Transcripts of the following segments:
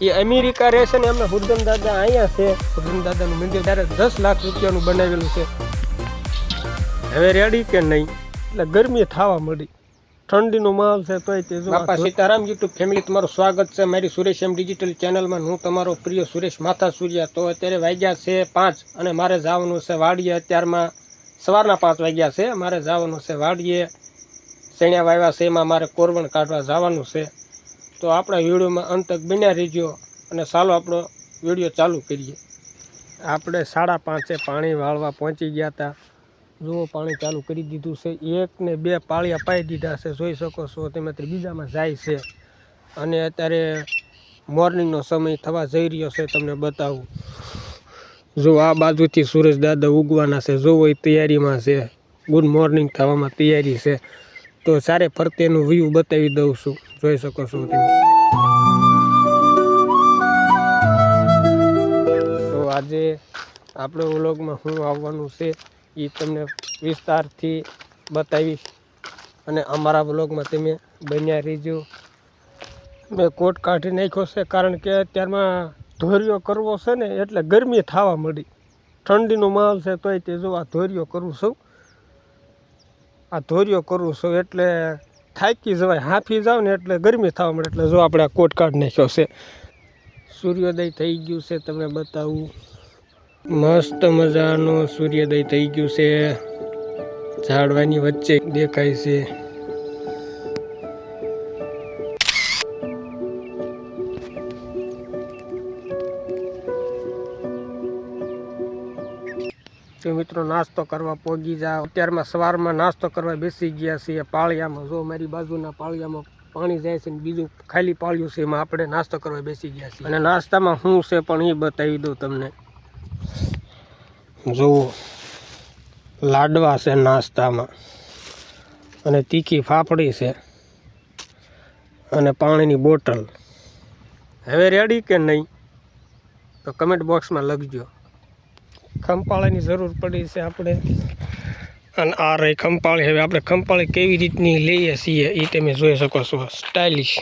એ America રહે છે ને એમના હુરદન દાદા અહીંયા છે. હુરદન દાદાનું મંદિર ત્યારે 10 લાખ રૂપિયાનું બનાવેલું છે. હવે રેડી કે નહીં એટલે ગરમી થવા મળી, ઠંડીનો માહોલ છે તોય તે જો. બાપા સીતારામ યુટ્યુબ ફેમિલી તમારું સ્વાગત છે મારી સુરેશ એમ ડિજિટલ ચેનલમાં. હું તમારો પ્રિય સુરેશ માથા સૂર્યા. તો અત્યારે વાગ્યા છે 5 અને મારે જવાનું છે વાડીએ. અત્યારમાં સવારના 5 વાગ્યા છે. મારે જવાનું છે વાડીએ. શેણ્યા વાવ્યા છે એમાં મારે કોરવણ કાઢવા જવાનું છે. તો આપણા વિડીયોમાં અંત તક બન્યા રહીજો અને ચાલો આપણો વિડીયો ચાલુ કરીએ. આપણે 5:30 પાણી વાળવા પહોંચી ગયા હતા. જુઓ પાણી ચાલુ કરી દીધું છે. 1 ને 2 પાળિયા પાઈ દીધા છે, જોઈ શકો છો તમે. બીજામાં જાય છે અને અત્યારે મોર્નિંગનો સમય થવા જઈ રહ્યો છે. તમને બતાવું, જો આ બાજુથી સૂરજ દાદા ઉગવાના છે. જોવો એ તૈયારીમાં છે, ગુડ મોર્નિંગ થવામાં તૈયારી છે. તો સારે ફરતેનું વ્યૂ બતાવી દઉં છું, જોઈ શકો છો તમે. તો આજે આપણે વ્લોગમાં શું આવવાનું છે એ તમને વિસ્તારથી બતાવીશ અને અમારા વ્લોગમાં તમે બન્યા રહીજો. મેં કોટ કાઢી નાખ્યો છે કારણ કે અત્યારમાં ધોરિયો કરવો છે ને એટલે ગરમી થવા મળી, ઠંડીનો માહોલ છે તોય તે જો આ ધોરિયો કરું છું. આ ધોરિયો કરું છું એટલે થાકી જવાય, હાંફી જાવ ને એટલે ગરમી થવા મળે. એટલે જો આપણે આ કોટ કાઢી નાખ્યો છે. સૂર્યોદય થઈ ગયું છે, તમને બતાવું. મસ્ત મજાનો સૂર્યોદય થઈ ગયું છે. ઝાડવાની વચ્ચે દેખાય છે. તો મિત્રો નાસ્તો કરવા પહોંચી જાઓ. અત્યારમાં સવારમાં નાસ્તો કરવા બેસી ગયા છીએ પાળિયામાં. જો મારી બાજુના પાળિયામાં પાણી જાય છે ને બીજું ખાલી પાળિયું છે, એમાં આપણે નાસ્તો કરવા બેસી ગયા છીએ. અને નાસ્તામાં શું છે પણ એ બતાવી દઉં તમને. જુઓ લાડવા છે નાસ્તામાં, અને તીખી ફાફડી છે અને પાણીની બોટલ. હવે રેડી કે નહીં તો કમેન્ટ બોક્સમાં લખજો. ખંપાળાની જરૂર પડી છે આપણે, અને આ રહી ખંપાળી. હવે આપણે ખંપાળી કેવી રીતની લઈએ છીએ એ તમે જોઈ શકો છો. સ્ટાઇલિશ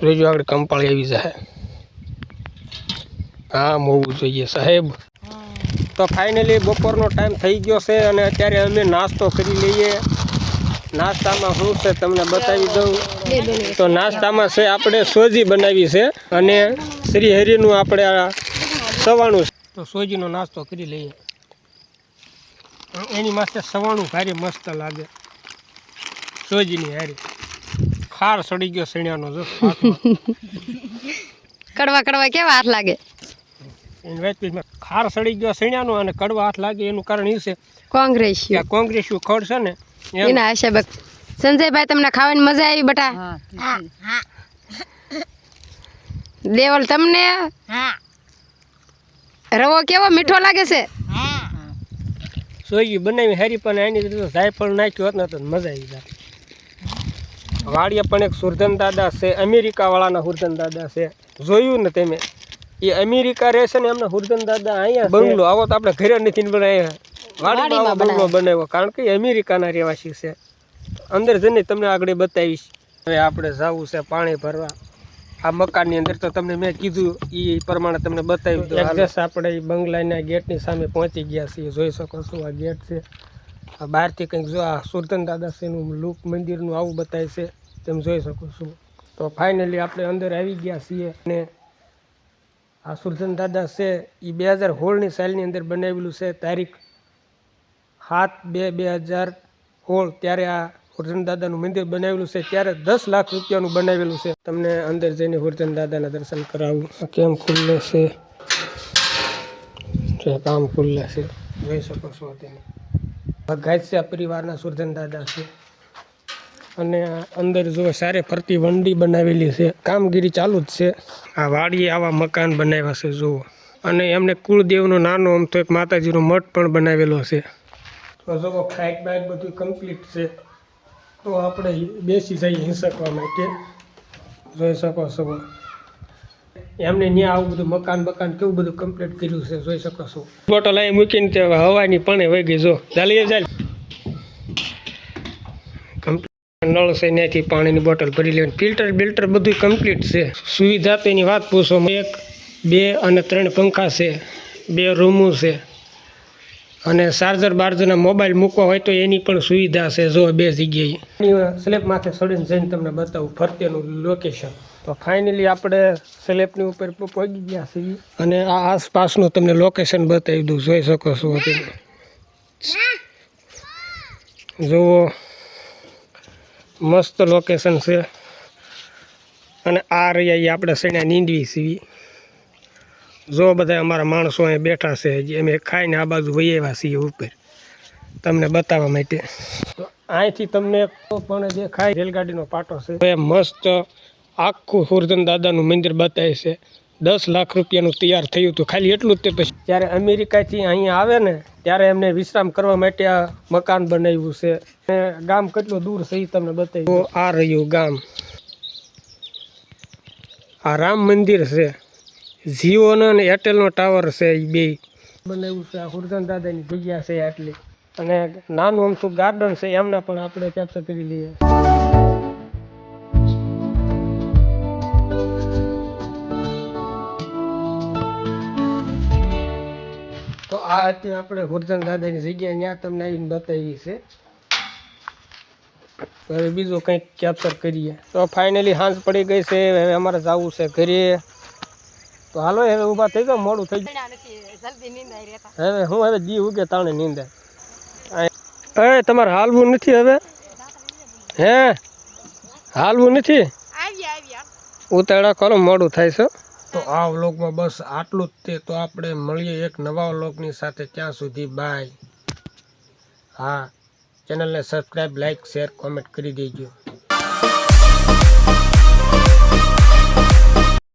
જોઈજો, આપણે ખંપાળી આવી જાય. હા હોવું જોઈએ સાહેબ. તો ફાઇનલી બપોરનો ટાઈમ થઈ ગયો છે અને અત્યારે અમે નાસ્તો કરી લઈએ. નાસ્તામાં શું છે તમને બતાવી દઉં. તો નાસ્તામાં છે આપણે સોજી બનાવી છે અને શ્રી હરિનું આપણે આ સવાણું છે. તો સોજીનો નાસ્તો કરી લઈએ. એની માથે સવાણું ભારે મસ્ત લાગે. સોજીની હારી ખાર સડી ગયો સણ્યાનો. જો કડવા કડવા કેવા હાથ લાગે. ખાર સડી ગયો સણ્યાનો અને કડવા હાથ લાગે એનું કારણ એ છે કોંગ્રેસ્યું ખડ છે ને એના હશે. સંજયભાઈ તમને ખાવાની મજા આવી બટા? દેવલ તમને રવો કેવો મીઠો લાગે છે? સોજી બનાવી હારી, પણ એની રીતે જાયફળ નાખ્યું હોત ને તો મજા આવી જાય. વાડીએ પણ એક સુરધન દાદા છે, અમેરિકા વાળાના હુરધન દાદા છે. જોયું ને તમે, એ અમેરિકા રહે છે ને એમના હુરધન દાદા અહીંયા બંગલો. આવો તો આપણે ઘરે નથી બનાવ્યા, વાડીમાં બંગલો બનાવ્યો કારણ કે અમેરિકાના રહેવાસી છે. અંદર જઈને તમને આગળ બતાવીશ. હવે આપણે જવું છે પાણી ભરવા આ મકાનની અંદર. તો તમને મેં કીધું એ પ્રમાણે તમને બતાવી દઉં. એડ્રેસ આપણે એ બંગલાના ગેટની સામે પહોંચી ગયા છીએ. જોઈ શકો છો આ ગેટ છે. આ બહારથી કંઈક જો આ સુરધન દાદા છે એનું લુક મંદિરનું આવું બતાવે છે, તમે જોઈ શકો છો. તો ફાઇનલી આપણે અંદર આવી ગયા છીએ. અને આ સુરધન દાદા છે એ 2016ની સાલની અંદર બનાવેલું છે. તારીખ 7/2/2016 ત્યારે આ હુરધન દાદાનું મંદિર બનાવેલું છે. ત્યારે 10 લાખ રૂપિયાનું બનાવેલું છે. તમને અંદર જઈને હુરધન દાદાના દર્શન કરાવું. કેમ ખુલ્લે છે, કામ ખુલ્લે છે, જોઈ શકો છો તેને. ગાયત્રી પરિવારના સુરધન દાદા છે. અને અંદર જો સારે ફરતી વંડી બનાવેલી છે. કામગીરી ચાલુ જ છે. આ વાડીએ આવા મકાન બનાવ્યા છે જુઓ. અને એમને કુળદેવનો નાનો આમ તો એક માતાજીનો મઠ પણ બનાવેલો છે. તો જો ફ્લાઇટ બાઇટ બધું કમ્પ્લીટ છે. તો આપણે બેસી જઈએ હિંસકવા માટે, જોઈ શકો છો. એમને ત્યાં આવું બધું મકાન કેવું બધું કમ્પ્લીટ કર્યું છે, જોઈ શકો છો. બોટલ અહીં મૂકીને તે હવાની પણ વહી ગઈ. જો ચાલી જાય. નળ છે ત્યાંથી પાણીની બોટલ ભરી લેવાની, ફિલ્ટર બિલ્ટર બધું કમ્પ્લીટ છે. સુવિધા તો એની વાત પૂછો, 1 2 અને 3 પંખા છે, 2 રૂમો છે, અને ચાર્જર બાર્જરના મોબાઈલ મૂકવા હોય તો એની પણ સુવિધા છે. જો 2 જગ્યાએ સ્લેબ માથે ચડીને જઈને તમને બતાવું ફરતેનું લોકેશન. તો ફાઇનલી આપણે સ્લેબની ઉપર પહોંચી ગયા છીએ અને આ આસપાસનું તમને લોકેશન બતાવી દઉં, જોઈ શકો છો તમે. જુઓ મસ્ત લોકેશન છે. અને આ રહ્યા આપણે સણ્યા નીંદવી છીએ. જો બધા અમારા માણસો અહીં બેઠા છે, જે અમે ખાઈને આ બાજુ વહી આવ્યા છીએ ઉપર તમને બતાવવા માટે. તો અહીંથી તમને પણ દેખાય રેલગાડીનો પાટો છે. એ મસ્ત આખું સુરજન દાદાનું મંદિર બતાવે છે. 10 લાખ રૂપિયાનું તૈયાર થયું હતું, ખાલી એટલું જ. તે પછી જ્યારે અમેરિકાથી અહીંયા આવે ને ત્યારે એમને વિશ્રામ કરવા માટે આ મકાન બનાવ્યું છે. અને ગામ કેટલું દૂર છે એ તમને બતાવી. તો આ રહ્યું ગામ, આ રામ મંદિર છે. જીઓનો અને એરટેલનો ટાવર છે, એ 2 બનાવ્યું છે. આ સુરજન દાદાની જગ્યા છે આટલી. અને નાનું અમથું ગાર્ડન છે, એમના પણ આપણે કેપ્ચર કરી લઈએ. તો આ હતી આપણે સુરજન દાદાની જગ્યા, ત્યાં તમને આવીને બતાવી છે. હવે બીજું કંઈક કેપ્ચર કરીએ. તો ફાઇનલી સાંજ પડી ગઈ છે, હવે અમારે જવું છે ઘરે. તો હાલો હવે ઊભા થઈ જાઓ, મોડું થઈ ગયું. હવે હું હવે દી ઉગે તાણે નીંદે. એ તમારે હાલવું નથી હવે? હે હાલવું નથી? ઉતાળા કરો, મોડું થાય છે. તો આ વ્લોગમાં બસ આટલું જ તે. તો આપણે મળીએ એક નવા વ્લોગની સાથે. ત્યાં સુધી બાય. હા, ચેનલને સબસ્ક્રાઈબ, લાઈક, શેર, કોમેન્ટ કરી દેજો.